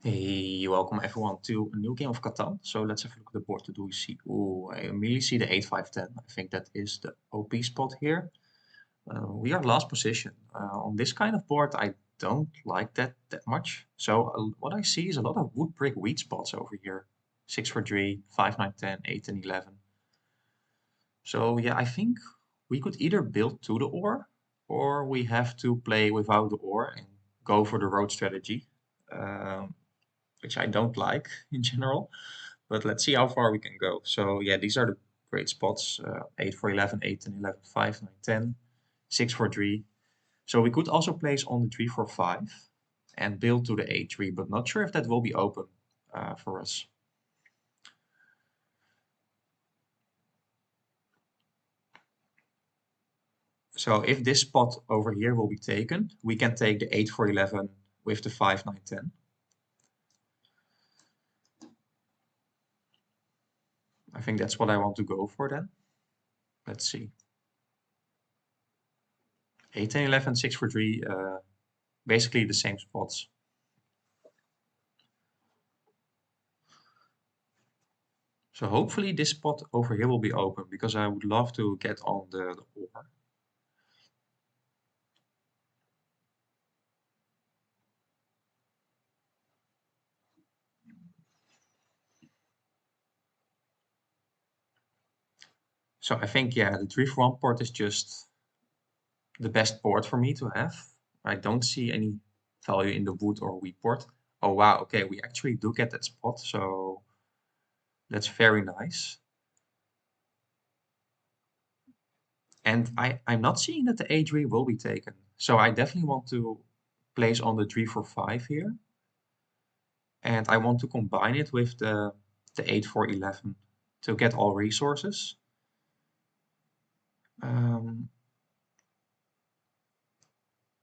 Hey, welcome everyone to a new game of Catan. So let's have a look at the board. Do we see? Oh, I immediately see the 8, 5, 10. I think that is the OP spot here. We are last position. On this kind of board, I don't like that much. So what I see is a lot of wood brick wheat spots over here. 6 for 3, 5, 9, 10, 8, and 11. So yeah, I think we could either build to the ore, or we have to play without the ore and go for the road strategy. Um, which I don't like in general. But let's see how far we can go. So yeah, these are the great spots. 8 for 11, 8 and 11, 5, 9, 10, 6 for 3. So we could also place on the 3 for 5 and build to the 8 3, but not sure if that will be open for us. So if this spot over here will be taken, we can take the 8 for 11 with the 5, 9, 10. I think that's what I want to go for then. Let's see. 8 and 11, 6 for 3, basically the same spots. So hopefully this spot over here will be open because I would love to get on the ore. So I think, yeah, the 3 for 1 port is just the best port for me to have. I don't see any value in the wood or wheat port. Oh wow, okay, we actually do get that spot, so that's very nice. And I'm not seeing that the A3 will be taken. So I definitely want to place on the 3 for 5 here. And I want to combine it with the 8 for 11 to get all resources.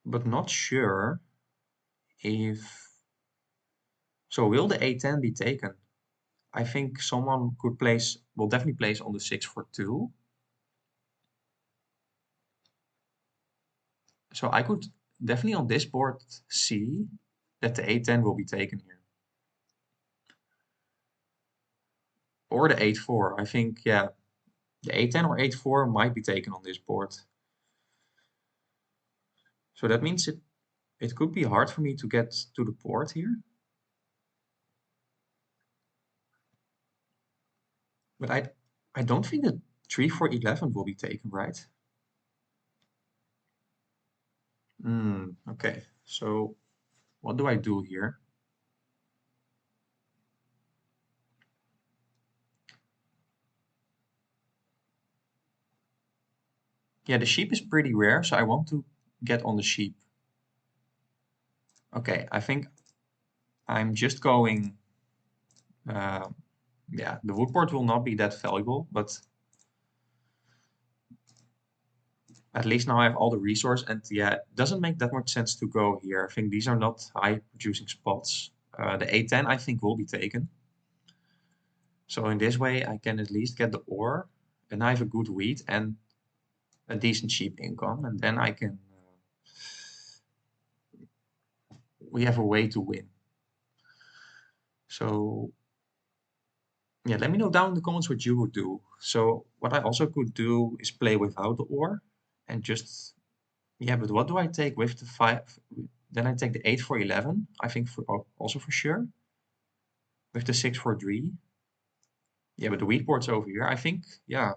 But not sure if... So will the A10 be taken? I think someone will definitely place on the 6 for 2. So I could definitely on this board see that the A10 will be taken here. Or the 8-4. I think, yeah, the A10 or 8-4 might be taken on this board. So that means it could be hard for me to get to the port here. But I don't think that 3 for 11 will be taken, right? Okay. So what do I do here? Yeah, the sheep is pretty rare, so I want to get on the sheep. Okay, I think I'm just going... yeah, the wood port will not be that valuable, but at least now I have all the resource, and yeah, it doesn't make that much sense to go here. I think these are not high producing spots. The A10 I think will be taken. So in this way I can at least get the ore, and I have a good wheat and a decent sheep income, and then I can... we have a way to win. So yeah, let me know down in the comments what you would do. So what I also could do is play without the ore and just... yeah, but what do I take with the 5? Then I take the 8 for 11, I think also for sure. With the 6 for 3. Yeah, but the wheat board's over here. I think, yeah,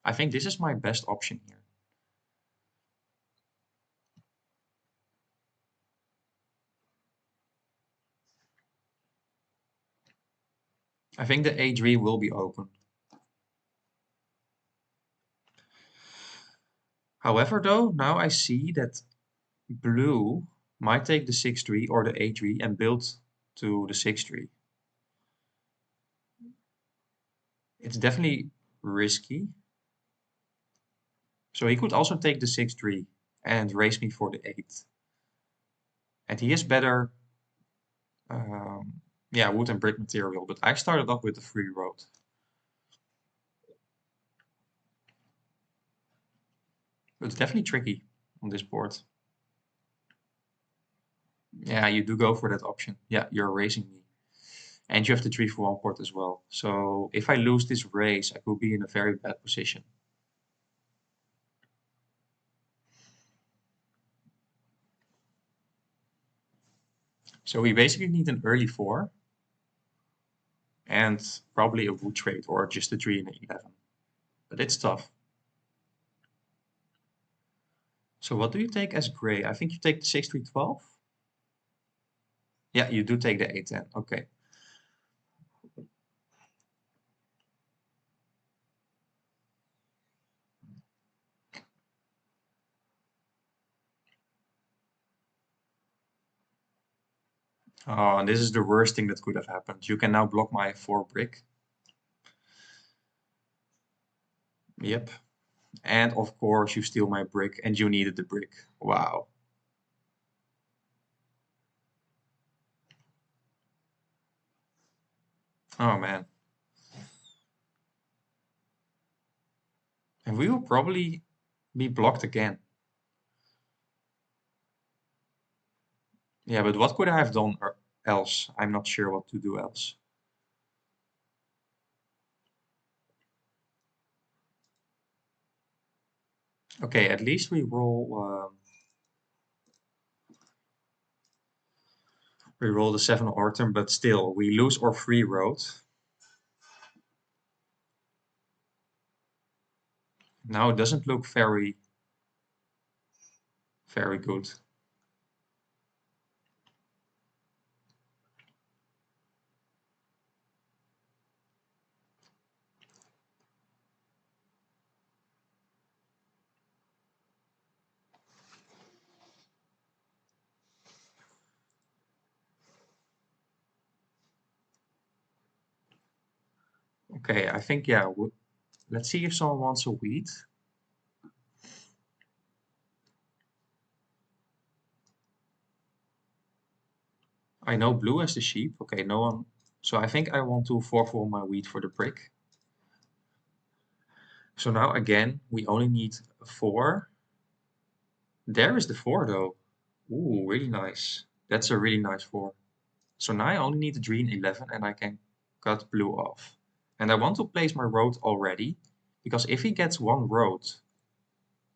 I think this is my best option here. I think the A3 will be open. However, though, now I see that blue might take the 6-3 or the A3 and build to the 6-3. It's definitely risky. So he could also take the 6-3 and raise me for the 8. And he is better, yeah, wood and brick material, but I started off with the free road. But it's definitely tricky on this board. Yeah, you do go for that option. Yeah, you're raising me. And you have the 3 for 1 port as well. So if I lose this race, I could be in a very bad position. So we basically need an early 4 and probably a wood trade or just a 3 and an 11. But it's tough. So what do you take as gray? I think you take the 6 3 12. Yeah, you do take the A10. Okay. Oh, and this is the worst thing that could have happened. You can now block my 4 brick. Yep. And of course you steal my brick and you needed the brick. Wow. Oh man. And we will probably be blocked again. Yeah, but what could I have done else? I'm not sure what to do else. Okay, at least we roll the 7 Orton, but still we lose our free road. Now it doesn't look very good. Okay, I think yeah. Let's see if someone wants a wheat. I know blue has the sheep. Okay, no one. So I think I want to 4 my wheat for the brick. So now again, we only need 4. There is the 4 though. Ooh, really nice. That's a really nice 4. So now I only need the green 11 and I can cut blue off. And I want to place my road already, because if he gets 1 road,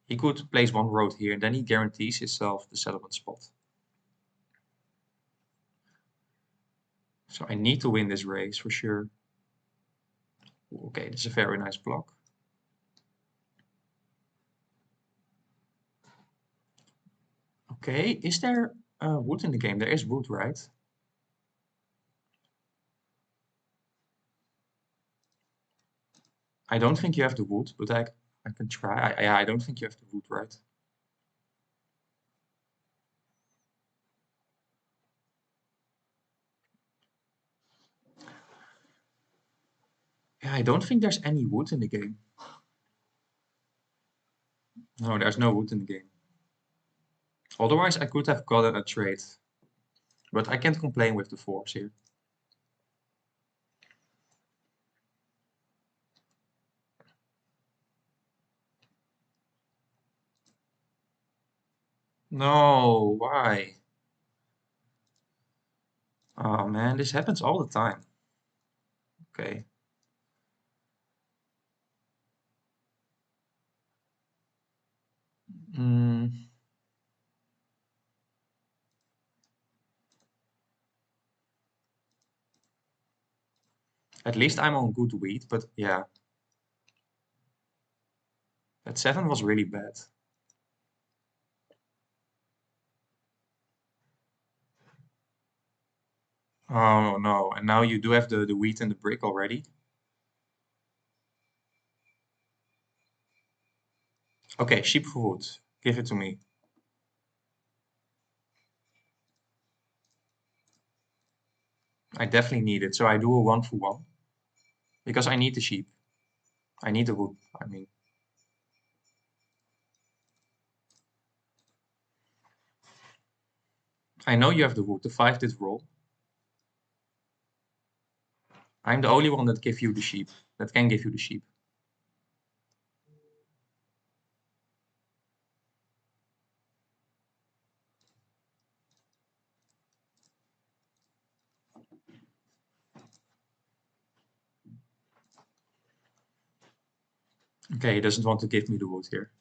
he could place 1 road here and then he guarantees himself the settlement spot. So I need to win this race for sure. Okay, this is a very nice block. Okay, is there wood in the game? There is wood, right? I don't think you have the wood, but I can try. I don't think you have the wood, right? Yeah, I don't think there's any wood in the game. No, there's no wood in the game. Otherwise, I could have gotten a trade. But I can't complain with the 4s here. No, why? Oh man, this happens all the time. Okay. Mm, at least I'm on good wheat, but yeah, that 7 was really bad. Oh no, and now you do have the wheat and the brick already. Okay, sheep for wood. Give it to me. I definitely need it, so I do a 1 for 1. Because I need the sheep. I need the wood, I mean. I know you have the wood, the 5 did roll. I'm the only one that give you the sheep, that can give you the sheep. Okay, he doesn't want to give me the wood here.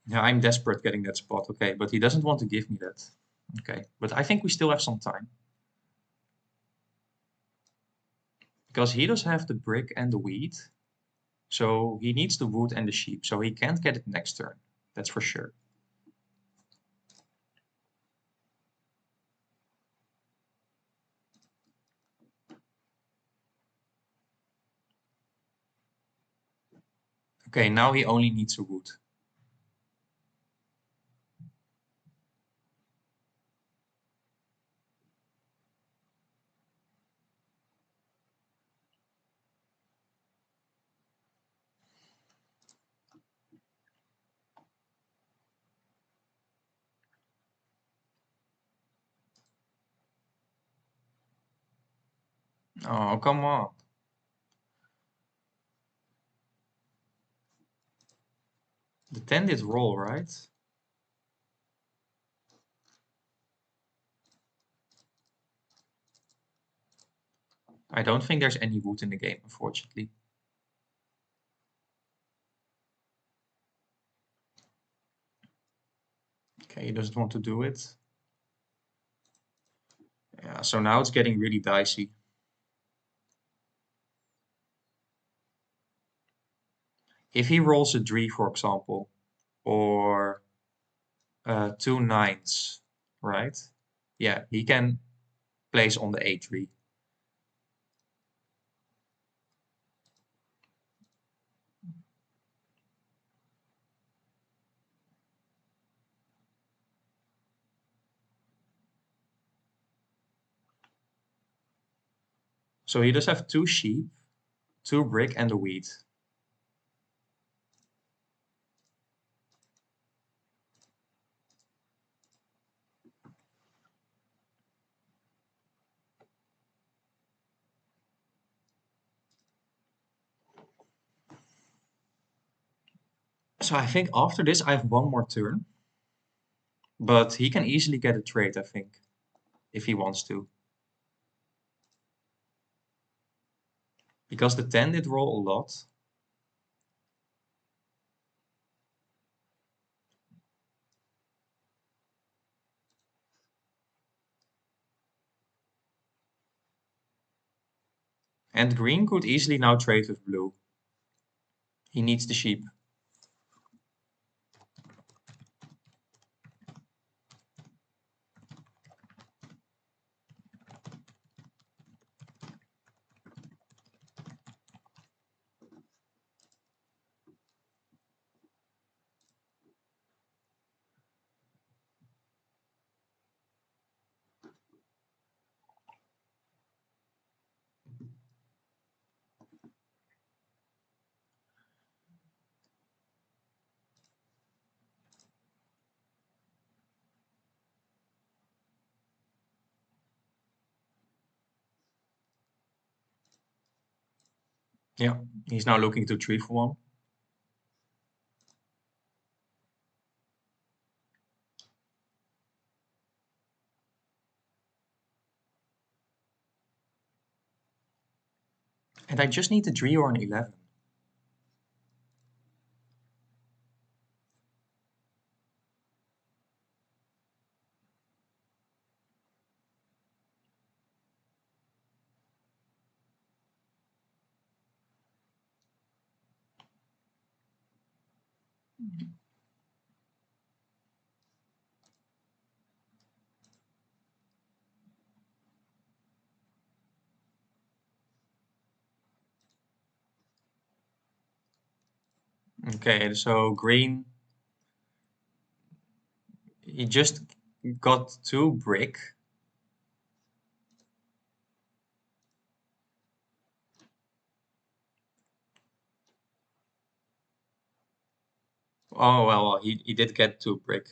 Yeah, I'm desperate getting that spot. Okay, but he doesn't want to give me that. Okay, but I think we still have some time. Because he does have the brick and the wheat. So he needs the wood and the sheep. So he can't get it next turn. That's for sure. Okay, now he only needs a wood. Oh, come on. The 10 did roll, right? I don't think there's any wood in the game, unfortunately. Okay, he doesn't want to do it. Yeah, so now it's getting really dicey. If he rolls a 3, for example, or 2 9s, right? Yeah, he can place on the A3. So he does have 2 sheep, 2 brick, and a wheat. So I think after this I have one more turn, but he can easily get a trade, I think, if he wants to. Because the 10 did roll a lot. And green could easily now trade with blue. He needs the sheep. Yeah, he's now looking to 3 for 1. And I just need a 3 or an 11. Okay, so green, he just got 2 brick. Oh, well, he did get 2 brick.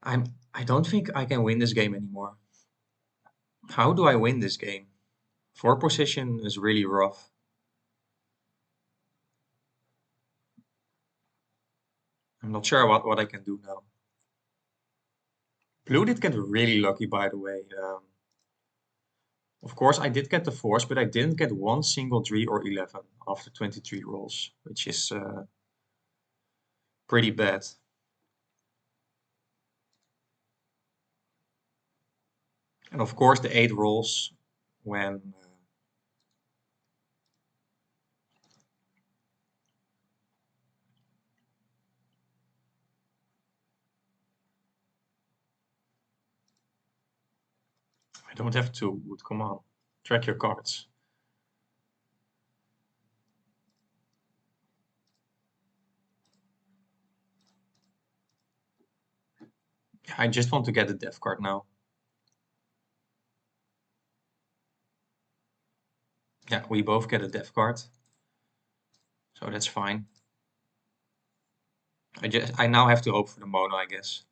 I don't think I can win this game anymore. How do I win this game? 4 position is really rough. I'm not sure what I can do now. Blue did get really lucky, by the way. Of course, I did get the force, but I didn't get one single 3 or 11 after 23 rolls, which is pretty bad. And of course, the 8 rolls when I don't have to. But come on, track your cards. I just want to get the death card now. Yeah, we both get a death card, so that's fine. I now have to hope for the mono, I guess.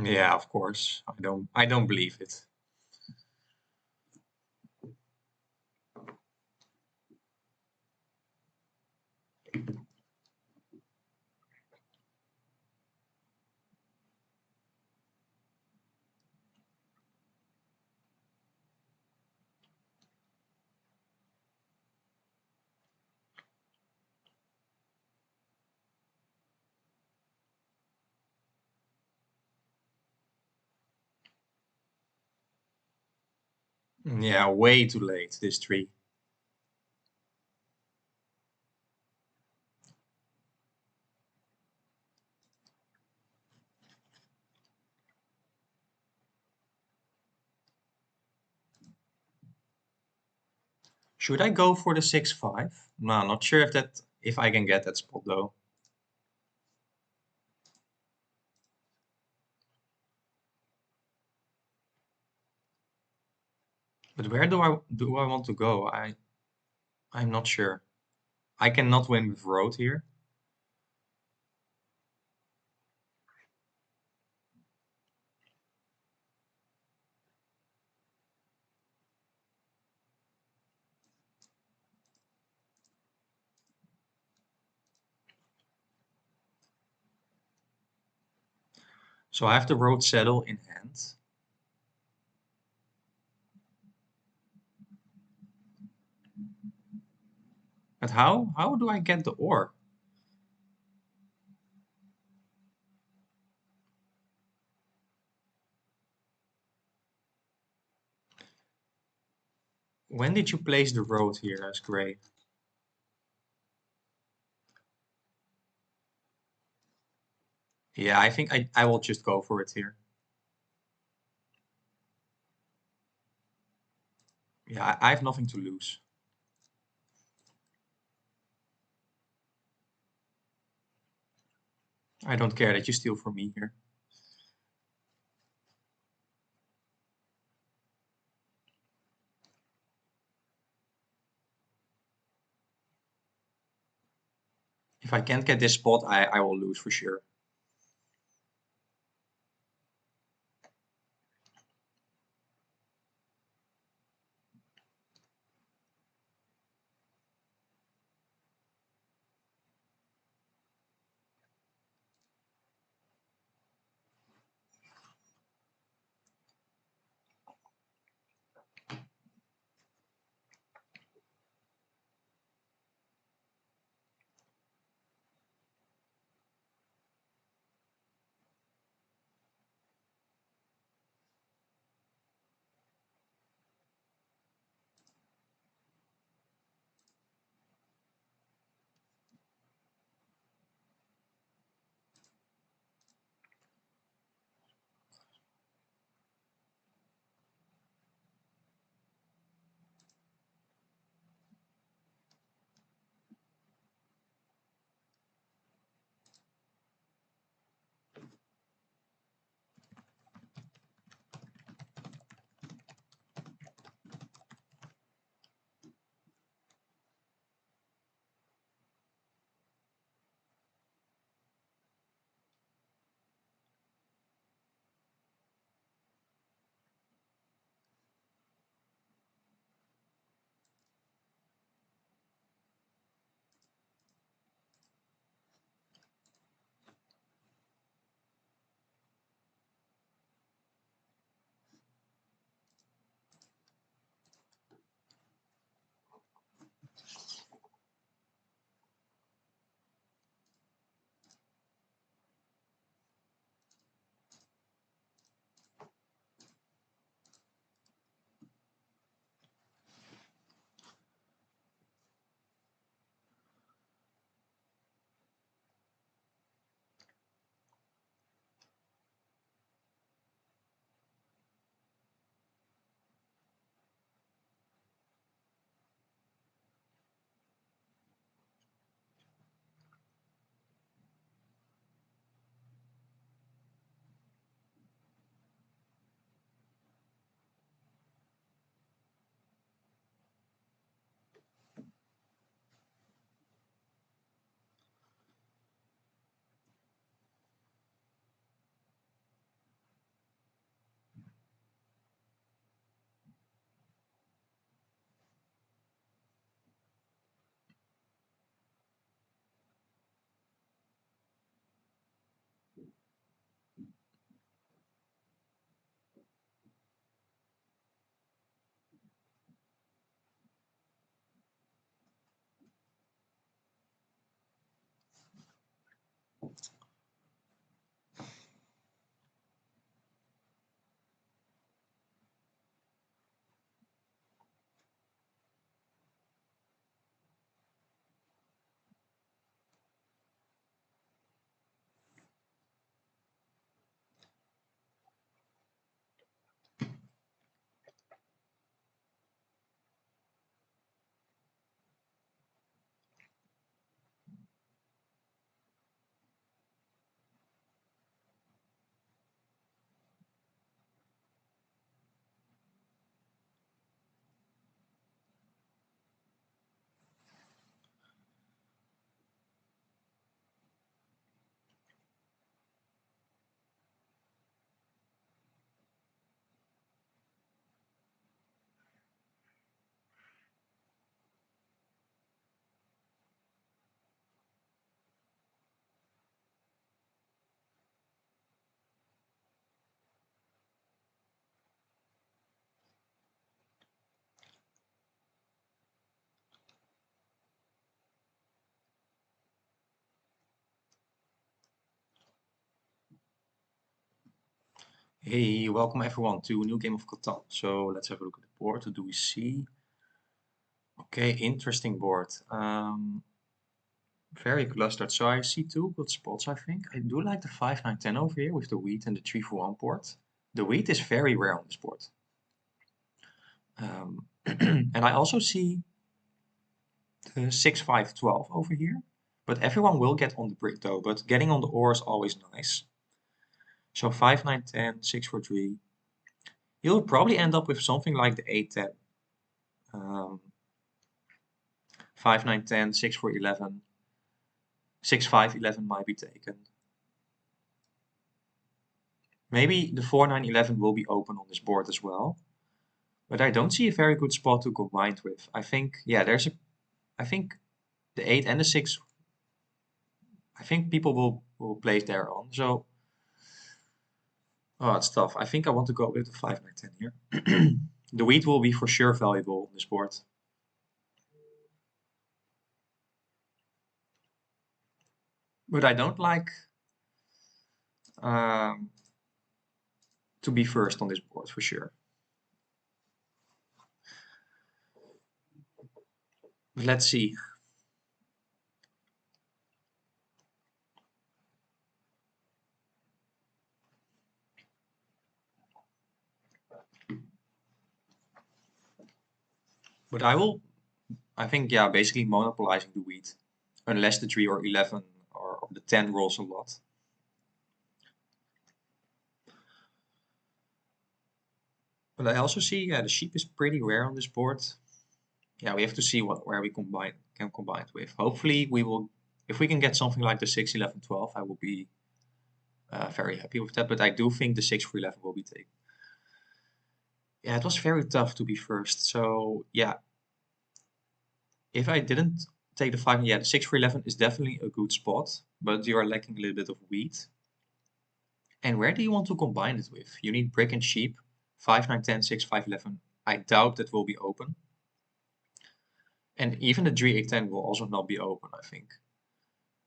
Yeah, of course. I don't believe it. Yeah, way too late, this 3. Should I go for the 6-5? No, not sure if I can get that spot though. But where do I want to go? I'm not sure. I cannot win with road here. So I have the road saddle in hand. But how do I get the ore? When did you place the road here as gray? Yeah, I think I will just go for it here. Yeah, I have nothing to lose. I don't care that you steal from me here. If I can't get this spot, I will lose for sure. Hey, welcome everyone to a new game of Catan. So let's have a look at the board. What do we see? Okay, interesting board. Very clustered. So I see two good spots, I think. I do like the 5, 9, 10 over here with the wheat and the 3 for 1 board. The wheat is very rare on this board. And I also see the 6, 5, 12 over here. But everyone will get on the brick though. But getting on the ore is always nice. So 5, 9, 10, 6 for 3. You'll probably end up with something like the 8, 10. 5, 9, 10, 6 for 11. 6, 5, 11 might be taken. Maybe the 4, 9, 11 will be open on this board as well. But I don't see a very good spot to combine it with. I think, yeah, I think the 8 and the 6, I think people will place there on. So, oh, it's tough. I think I want to go with the 5, 9, 10 here. The wheat will be for sure valuable on this board. But I don't like to be first on this board for sure. But let's see. But I think, yeah, basically monopolizing the wheat. Unless the 3 or 11 or the 10 rolls a lot. But I also see, yeah, the sheep is pretty rare on this board. Yeah, we have to see where we can combine it with. Hopefully if we can get something like the 6, 11, 12, I will be very happy with that. But I do think the 6 for 11 will be taken. Yeah, it was very tough to be first. So yeah, if I didn't take the 5, yeah, the 6 for 11 is definitely a good spot, but you are lacking a little bit of wheat. And where do you want to combine it with? You need brick and sheep, 5, 9, 10, 6, 5, 11. I doubt that will be open. And even the 3, 8, 10 will also not be open, I think.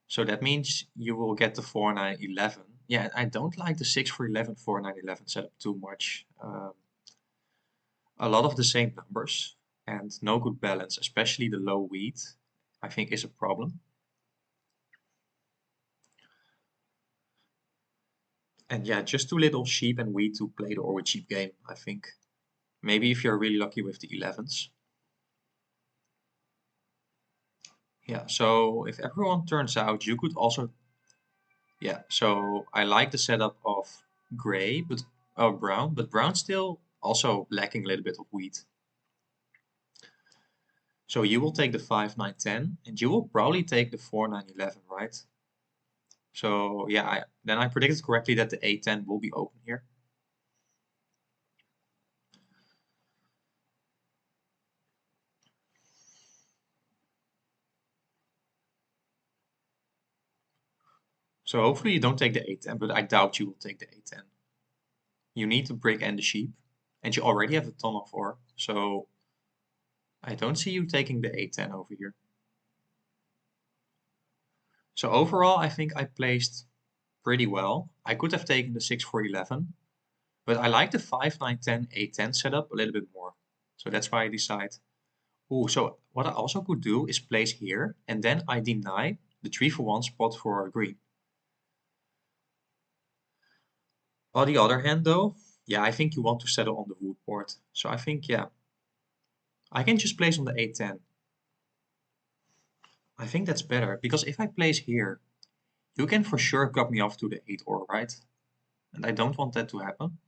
So that means you will get the 4, 9, 11. Yeah, I don't like the 6 for 11, 4, 9, 11 setup too much. A lot of the same numbers and no good balance, especially the low wheat, I think is a problem. And yeah, just too little sheep and wheat to play the or with sheep game, I think. Maybe if you're really lucky with the 11s. Yeah, so if everyone turns out, you could also, yeah, so I like the setup of gray, but brown, but brown still also lacking a little bit of wheat. So you will take the 5, 9, 10, and you will probably take the 4, 9, 11, right? So yeah, then I predicted correctly that the 8, 10 will be open here. So hopefully you don't take the 8, 10, but I doubt you will take the 8, 10. You need the brick and the sheep, and you already have a ton of ore, so I don't see you taking the 8, 10 over here. So overall, I think I placed pretty well. I could have taken the 6 for 11, but I like the 5, 9, 10, 8, 10 setup a little bit more. So that's why I decide. Oh, so what I also could do is place here, and then I deny the 3 for 1 spot for green. On the other hand, though, yeah, I think you want to settle on the wood board. So I think, yeah, I can just place on the 8, 10. I think that's better, because if I place here, you can for sure cut me off to the 8 ore, right? And I don't want that to happen.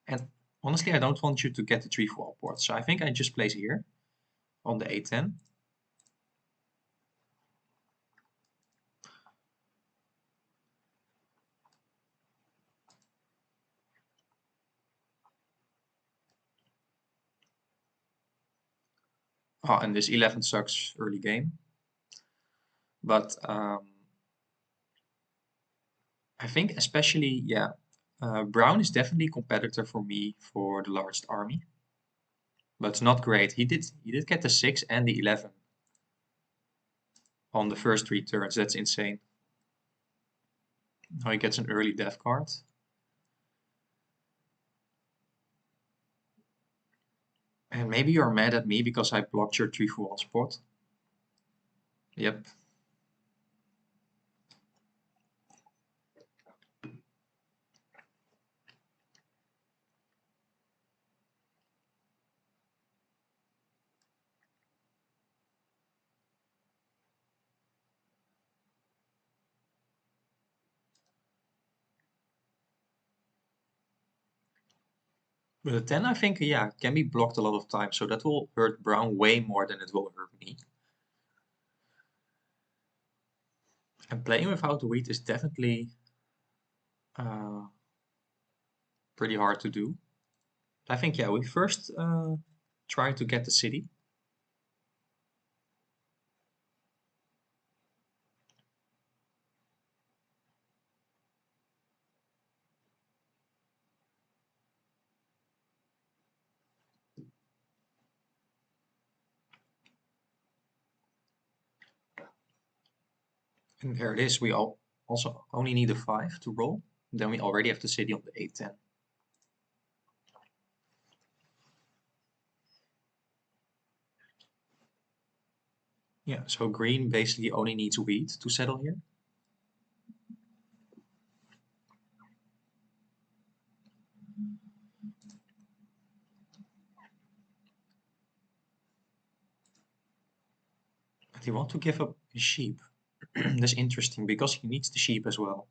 And honestly, I don't want you to get the 3 for 1 board. So I think I just place here on the 8, 10. Oh, and this 11 sucks early game. But I think especially, yeah, Brown is definitely a competitor for me for the largest army. But it's not great. He did get the 6 and the 11 on the first 3 turns. That's insane. Now he gets an early death card. And maybe you're mad at me because I blocked your 3 for 1 spot. Yep. With a 10, I think, yeah, can be blocked a lot of times, so that will hurt brown way more than it will hurt me. And playing without the wheat is definitely uh, pretty hard to do. I think, yeah, we first try to get the city. And there it is. We all also only need a 5 to roll. Then we already have the city on the A10. Yeah, so green basically only needs wheat to settle here. But he wants to give up his sheep. That's interesting because he needs the sheep as well.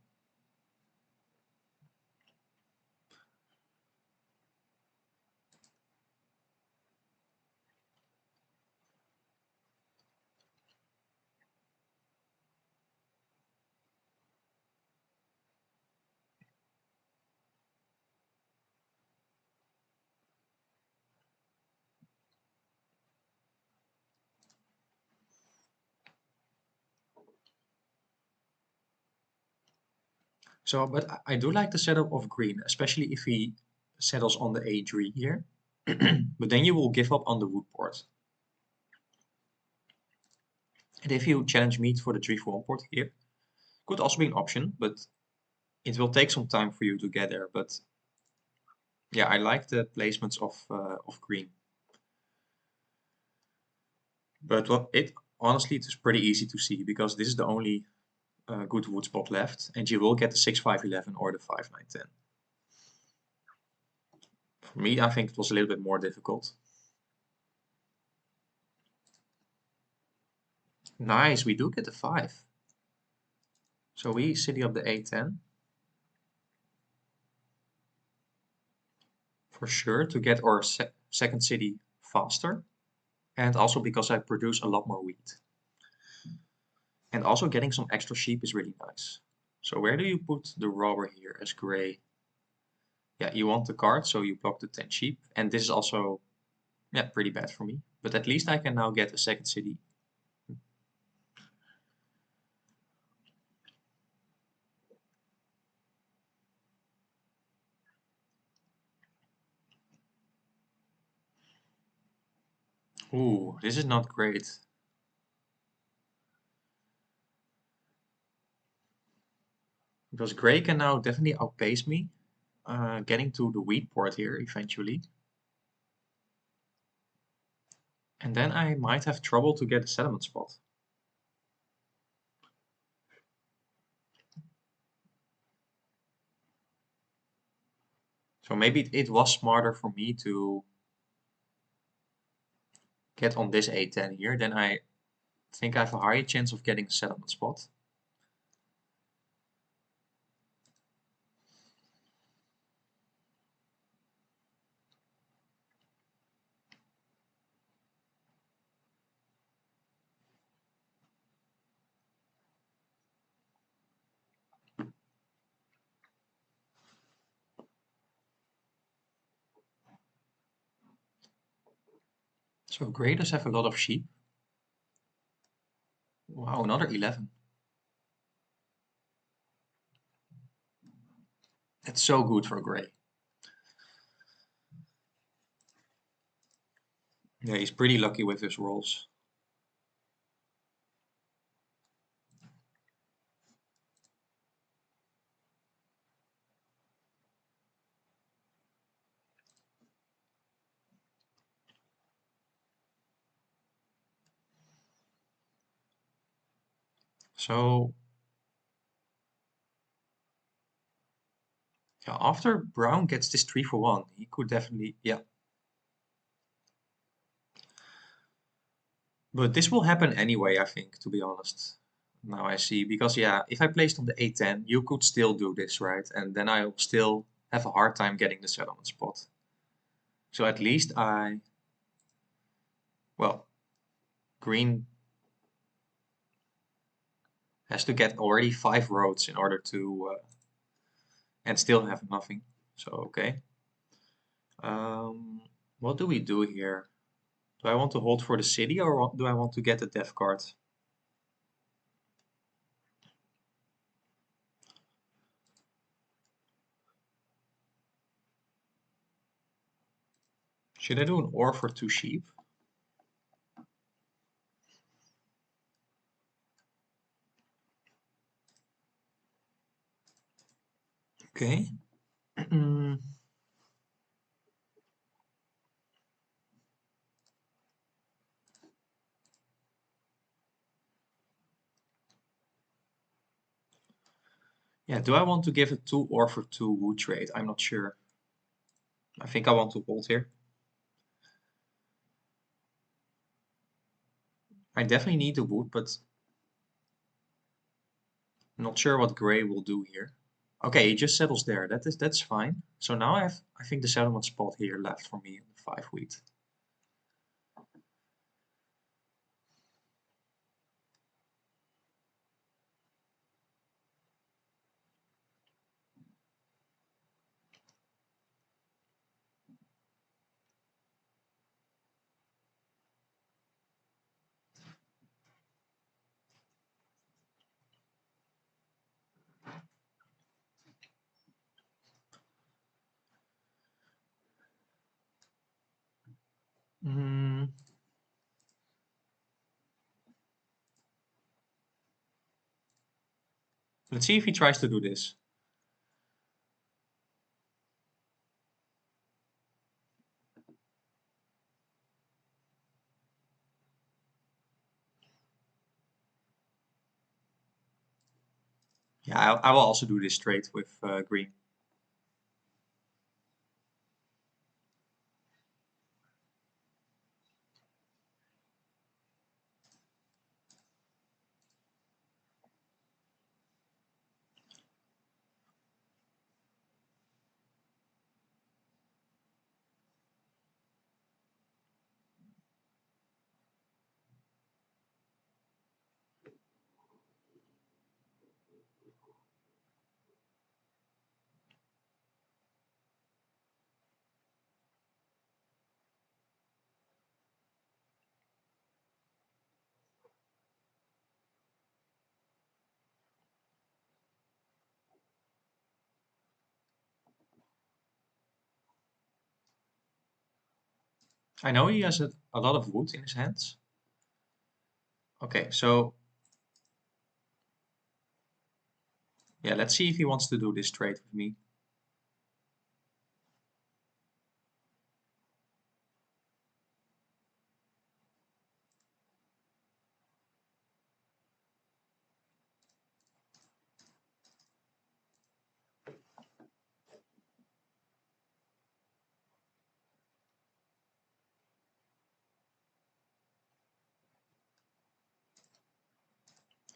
So, but I do like the setup of green, especially if he settles on the A3 here. But then you will give up on the wood port. And if you challenge me for the 3 for 1 port here, could also be an option, but it will take some time for you to get there. But yeah, I like the placements of green. But what it honestly, it is pretty easy to see because this is the only good wood spot left, and you will get the 6-5-11 or the 5-9-10. For me, I think it was a little bit more difficult. Nice, we do get the 5. So we city up the A10. For sure, to get our second city faster. And also because I produce a lot more wheat. And also getting some extra sheep is really nice. So where do you put the robber here as gray? Yeah, you want the card, so you block the 10 sheep. And this is also, yeah, pretty bad for me. But at least I can now get a second city. Ooh, this is not great. Because gray can now definitely outpace me, getting to the wheat port here eventually. And then I might have trouble to get a settlement spot. So maybe it was smarter for me to get on this A10 here. Then I think I have a higher chance of getting a settlement spot. So gray does have a lot of sheep. Wow, another 11. That's so good for gray. Yeah, he's pretty lucky with his rolls. So yeah, after Brown gets this 3 for 1, he could definitely, yeah. But this will happen anyway, I think, to be honest. Now I see, because yeah, if I placed on the A10, you could still do this, right? And then I'll still have a hard time getting the settlement spot. So at least well, green has to get already 5 roads in order to, and still have nothing. So, okay. What do we do here? Do I want to hold for the city, or do I want to get the death card? Should I do an ore for 2 sheep? Okay. Yeah, do I want to give a 2 ore for 2 wood trade? I'm not sure. I think I want to hold here. I definitely need the wood, but I'm not sure what gray will do here. Okay, he just settles there. That's fine. So now I think the settlement spot here left for me in the 5 wheat. Mm, let's see if he tries to do this. Yeah, I will also do this trade with green. I know he has a lot of wood in his hands. Okay, so yeah, let's see if he wants to do this trade with me.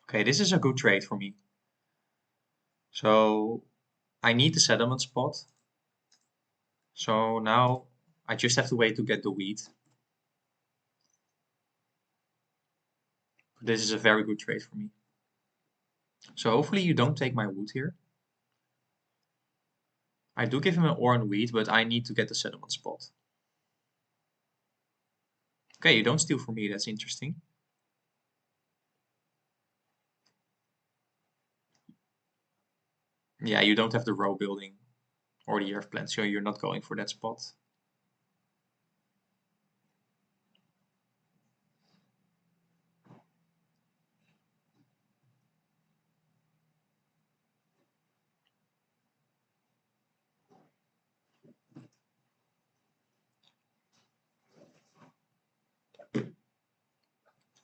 Okay, this is a good trade for me. So I need the settlement spot. So now I just have to wait to get the wheat. This is a very good trade for me. So hopefully you don't take my wood here. I do give him an ore and wheat, but I need to get the settlement spot. Okay, you don't steal from me. That's interesting. Yeah, you don't have the row building or the earth plant, so you're not going for that spot.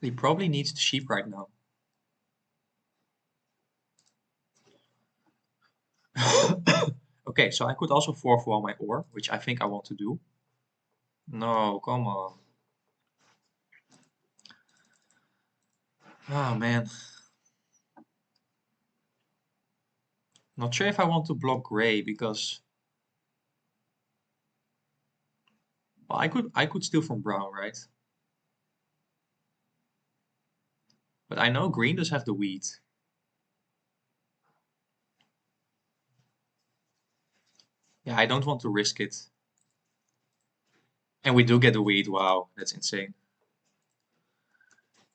He probably needs the sheep right now. Okay, so I could also 4-4 my ore, which I think I want to do. No, come on. Oh man. Not sure if I want to block gray because well, I could steal from brown, right? But I know green does have the wheat. Yeah, I don't want to risk it. And we do get the wheat. Wow, that's insane.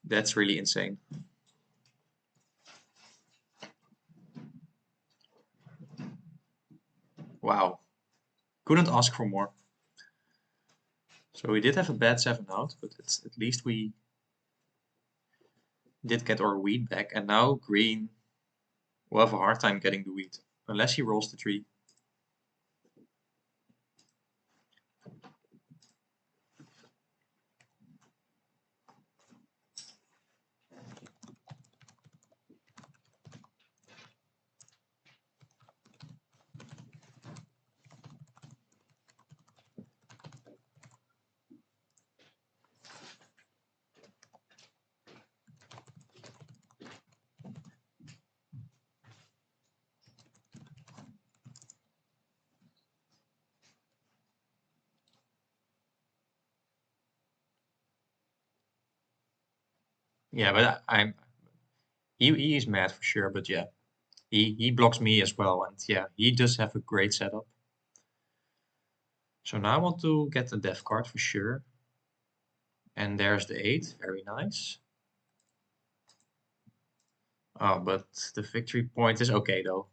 That's really insane. Wow. Couldn't ask for more. So we did have a bad 7 out, but at least we did get our wheat back. And now green will have a hard time getting the wheat. Unless he rolls the tree. Yeah, but he is mad for sure, but yeah. He blocks me as well, and yeah, he does have a great setup. So now I want to get the death card for sure. And there's the 8, very nice. Oh, but the victory point is okay though.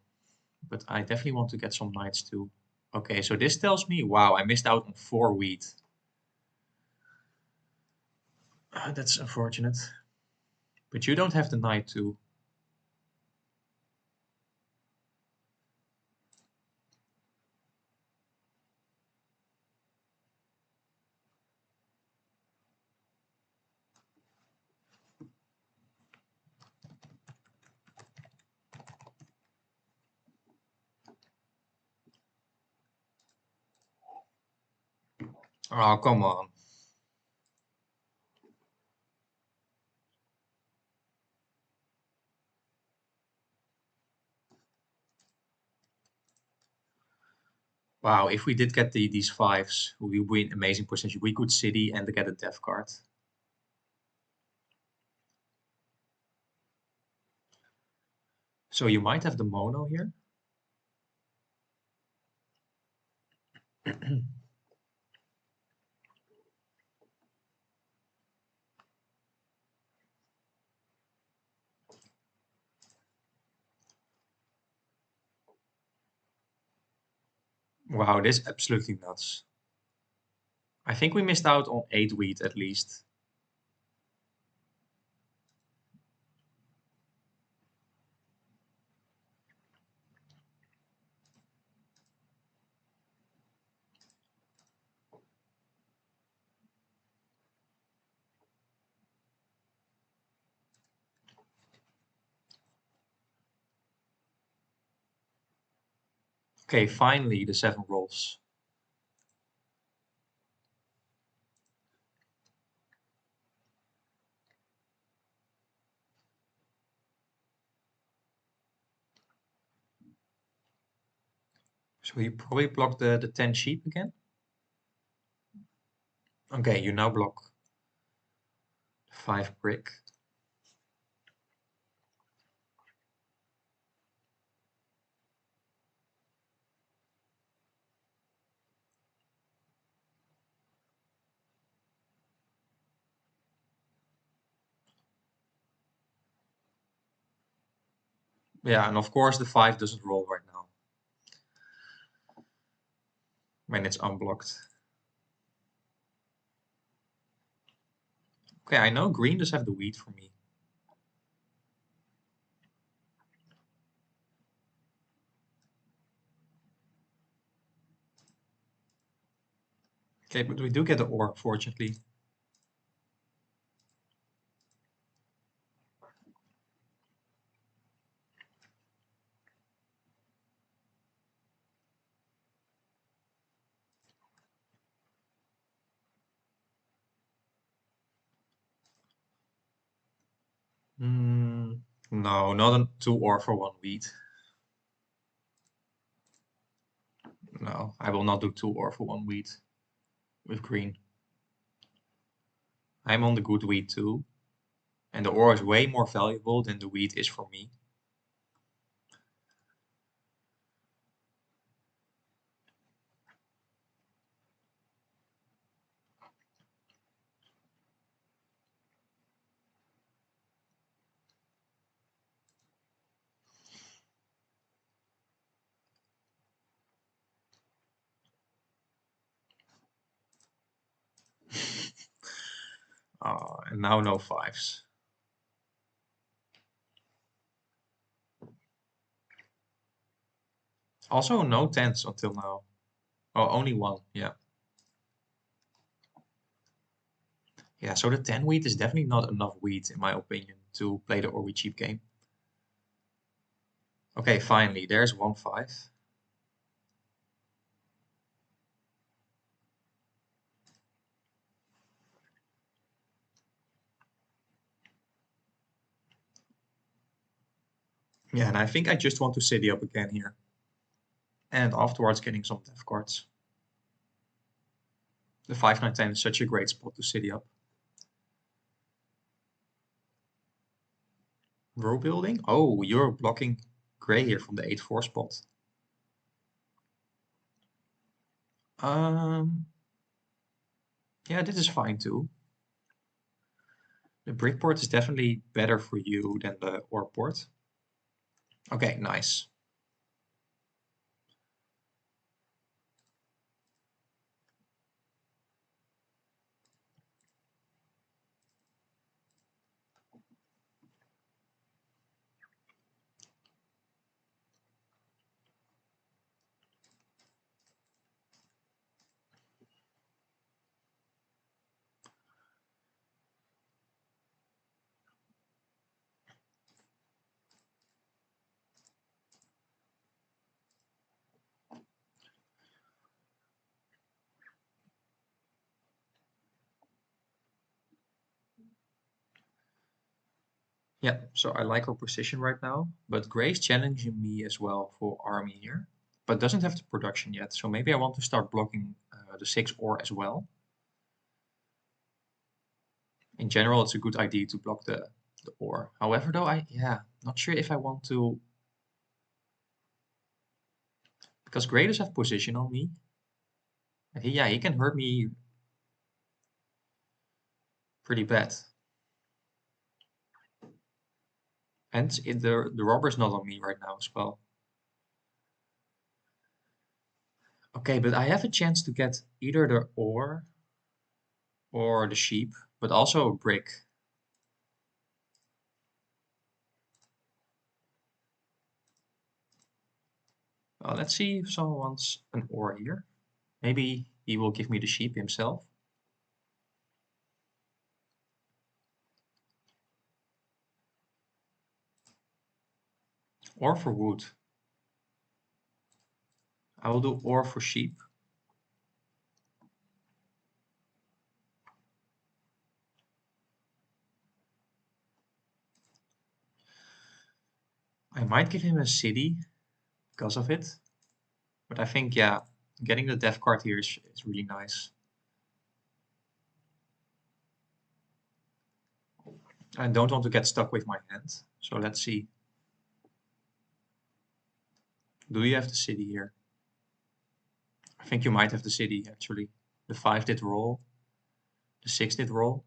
But I definitely want to get some knights too. Okay, so this tells me, wow, I missed out on 4 wheat. That's unfortunate. But you don't have the knight too. Oh, come on. Wow, if we did get these 5s, we would be in amazing position. We could city and get a death card. So you might have the mono here. Wow, this is absolutely nuts. I think we missed out on 8 wheat at least. Okay, finally the 7 rolls. So you probably block the 10 sheep again? Okay, you now block 5 brick. Yeah, and of course the 5 doesn't roll right now when it's unblocked. Okay, I know green does have the wheat for me. Okay, but we do get the ore, fortunately. Mm, no, not a 2 ore for 1 wheat. No, I will not do 2 ore for 1 wheat with green. I'm on the good wheat too, and the ore is way more valuable than the wheat is for me. And now no fives. Also no tens until now. Oh, only one, yeah. Yeah, so the 10 wheat is definitely not enough wheat, in my opinion, to play the Ori cheap game. Okay, finally, there's 1 5. Yeah, and I think I just want to city up again here. And afterwards getting some death cards. The 5 9 10 is such a great spot to city up. Row building? Oh, you're blocking gray here from the 8 4 spot. Um, yeah, this is fine too. The brick port is definitely better for you than the ore port. Okay, nice. Yeah, so I like our position right now, but Gray's challenging me as well for army here, but doesn't have the production yet. So maybe I want to start blocking the 6 ore as well. In general, it's a good idea to block the ore. However, though, not sure if I want to, because Gray does have position on me. Yeah, he can hurt me pretty bad. And the robber is not on me right now as well. Okay, but I have a chance to get either the ore or the sheep, but also a brick. Let's see if someone wants an ore here. Maybe he will give me the sheep himself. Ore for wood. I will do ore for sheep. I might give him a city because of it. But I think, yeah, getting the death card here is really nice. I don't want to get stuck with my hand. So let's see. Do you have the city here? I think you might have the city, actually. The 5 did roll. The 6 did roll.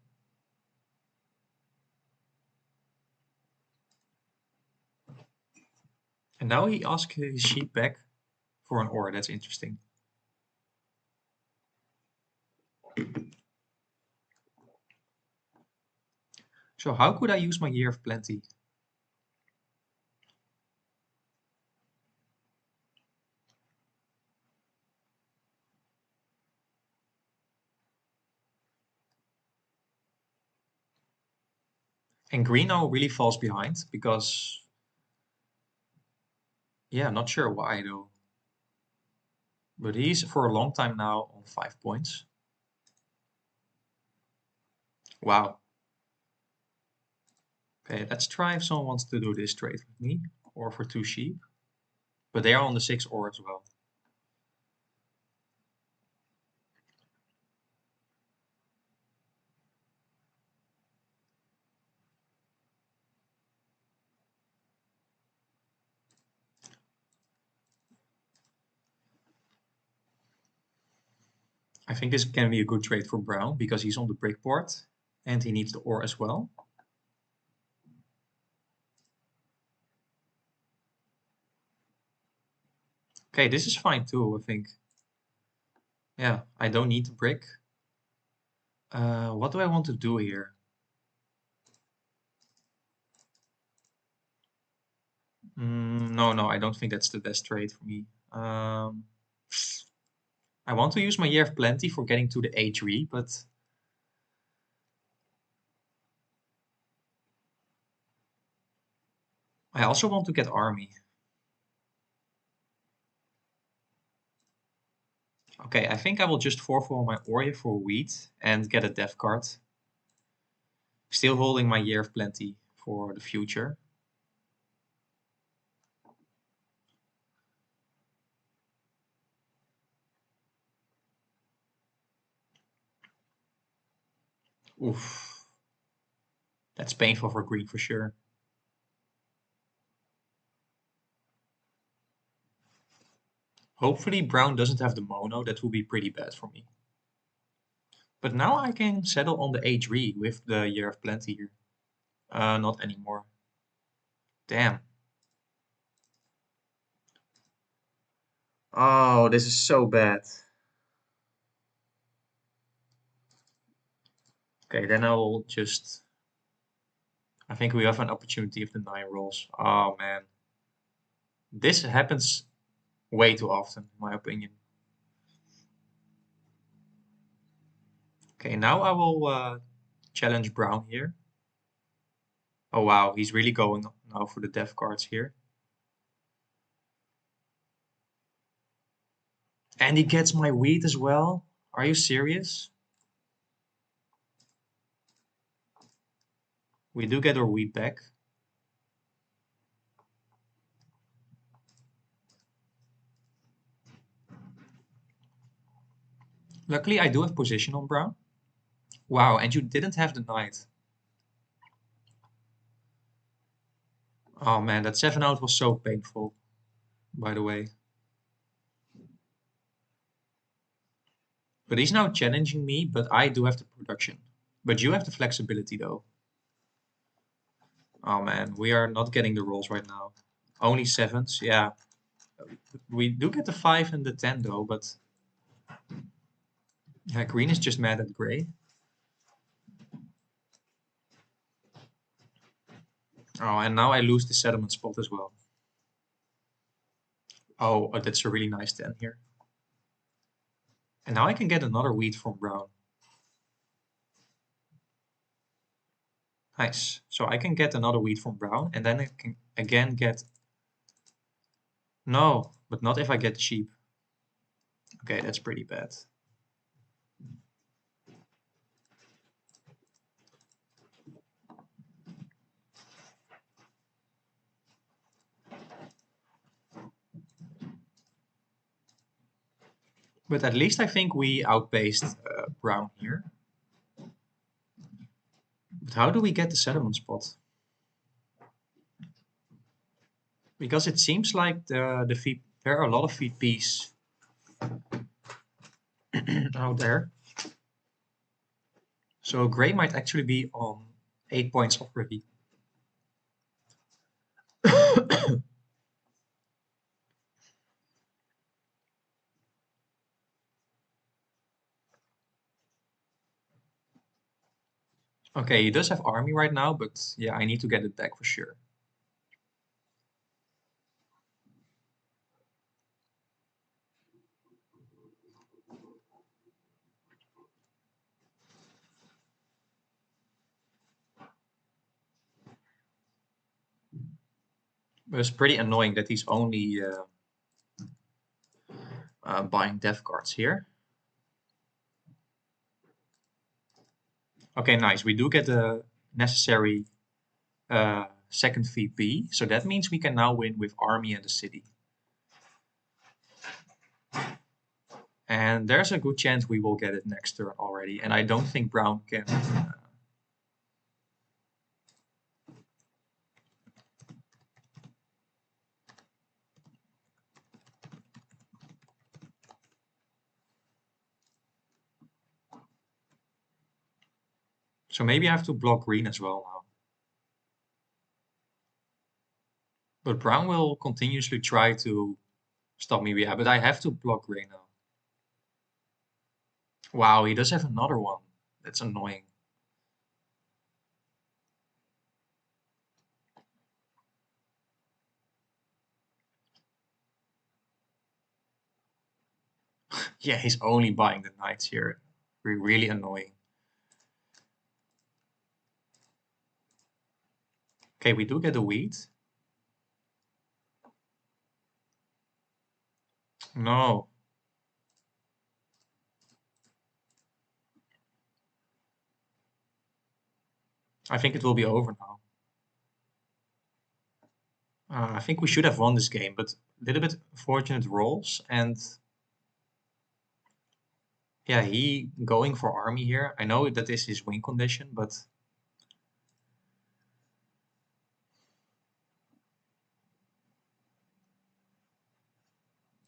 And now he asks his sheep back for an ore. That's interesting. So how could I use my Year of Plenty? And green now really falls behind because, yeah, not sure why though. But he's for a long time now on 5 points. Wow. Okay, let's try if someone wants to do this trade with me or for 2 sheep. But they are on the 6 ore as well. I think this can be a good trade for Brown because he's on the brick board and he needs the ore as well. Okay, this is fine too, I think. Yeah, I don't need the brick. What do I want to do here? No, I don't think that's the best trade for me. I want to use my Year of Plenty for getting to the A3, but I also want to get Army. Okay, I think I will just 4-4 my Oreo for wheat and get a death card. Still holding my Year of Plenty for the future. Oof. That's painful for green for sure. Hopefully brown doesn't have the mono, that will be pretty bad for me. But now I can settle on the A3 with the Year of Plenty here. Not anymore. Damn. Oh, this is so bad. Okay, then I will just... I think we have an opportunity if the 9 rolls. Oh man. This happens way too often, in my opinion. Okay, now I will challenge brown here. Oh wow, he's really going now for the death cards here. And he gets my wheat as well? Are you serious? We do get our wheat back. Luckily, I do have position on brown. Wow, and you didn't have the knight. Oh man, that 7 out was so painful, by the way. But he's now challenging me, but I do have the production. But you have the flexibility though. Oh man, we are not getting the rolls right now. Only 7s, yeah. We do get the 5 and the 10 though, but... Yeah, green is just mad at gray. Oh, and now I lose the settlement spot as well. Oh, that's a really nice 10 here. And now I can get another wheat from brown. Nice. So I can get another wheat from brown, and then I can again get... No, but not if I get the sheep. Okay, that's pretty bad. But at least I think we outpaced brown here. But how do we get the settlement spot? Because it seems like the feed, there are a lot of feed P's out there. So gray might actually be on 8 points already. Okay, he does have army right now, but yeah, I need to get it back for sure. But it's pretty annoying that he's only buying death cards here. Okay, nice. We do get the necessary second VP. So that means we can now win with army and the city. And there's a good chance we will get it next turn already. And I don't think brown can. So maybe I have to block green as well now. But brown will continuously try to stop me. Yeah, but I have to block gray now. Wow, he does have another one. That's annoying. Yeah, he's only buying the knights here. Really annoying. Okay, we do get a wheat. No. I think it will be over now. I think we should have won this game, but a little bit fortunate rolls. And yeah, he going for army here. I know that this is win condition, but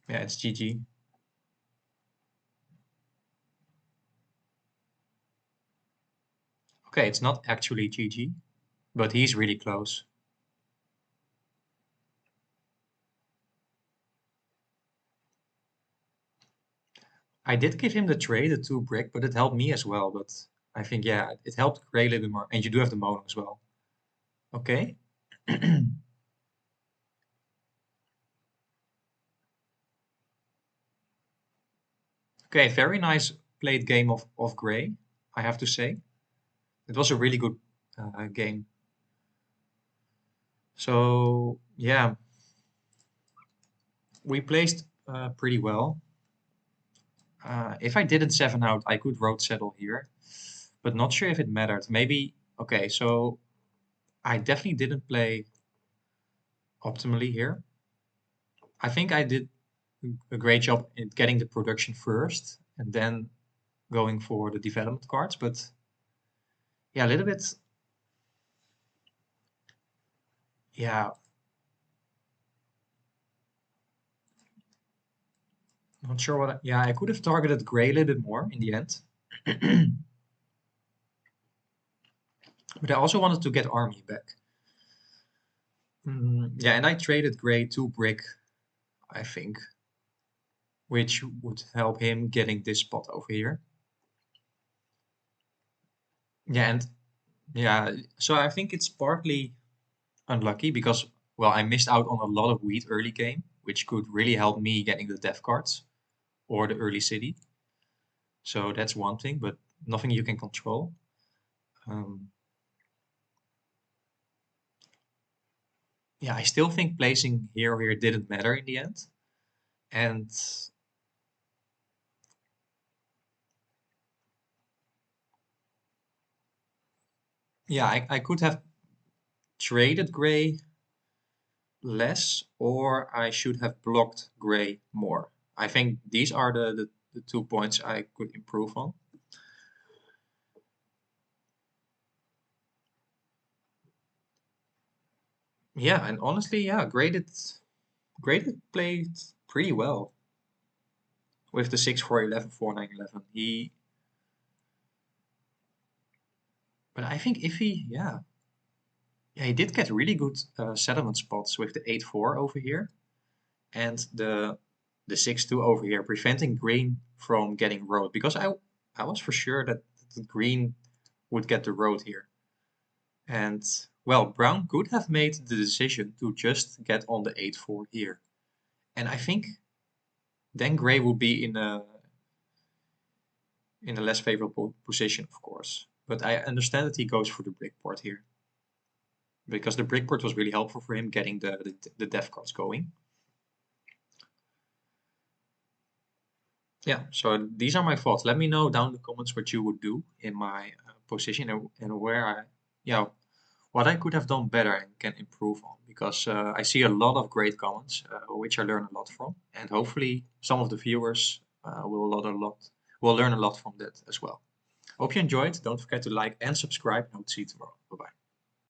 yeah, it's GG. Okay, it's not actually GG, but he's really close. I did give him the trade, the 2 brick, but it helped me as well. But I think, yeah, it helped Gray a little bit more. And you do have the mono as well. Okay. Okay, very nice played game of Gray, I have to say. It was a really good game. So, yeah, we placed pretty well. If I didn't 7 out, I could road settle here, but not sure if it mattered. Maybe, okay, so I definitely didn't play optimally here. I think I did a great job in getting the production first and then going for the development cards, but yeah, a little bit, yeah, not sure what, yeah, I could have targeted gray a little bit more in the end. But I also wanted to get army back. Yeah, and I traded gray 2 brick, I think, which would help him getting this spot over here. Yeah, and yeah, so I think it's partly unlucky because, well, I missed out on a lot of wheat early game, which could really help me getting the dev cards or the early city. So that's one thing, but nothing you can control. Um, yeah, I still think placing here or here didn't matter in the end. And yeah, I could have traded gray less, or I should have blocked gray more. I think these are the 2 points I could improve on. Yeah, and honestly, yeah, graded played pretty well with the 6-4-11, 4-9-11. But I think if yeah, he did get really good settlement spots with the 8-4 over here and the 6-2 over here, preventing green from getting road. Because I was for sure that the green would get the road here. And, well, brown could have made the decision to just get on the 8-4 here. And I think then gray would be in a less favorable position, of course. But I understand that he goes for the brickport here. Because the brickport was really helpful for him getting the dev cards going. Yeah, so these are my thoughts. Let me know down in the comments what you would do in my position and where yeah, what I could have done better and can improve on, because I see a lot of great comments, which I learn a lot from, and hopefully some of the viewers will learn a lot from that as well. Hope you enjoyed. Don't forget to like and subscribe, and I'll see you tomorrow. Bye bye.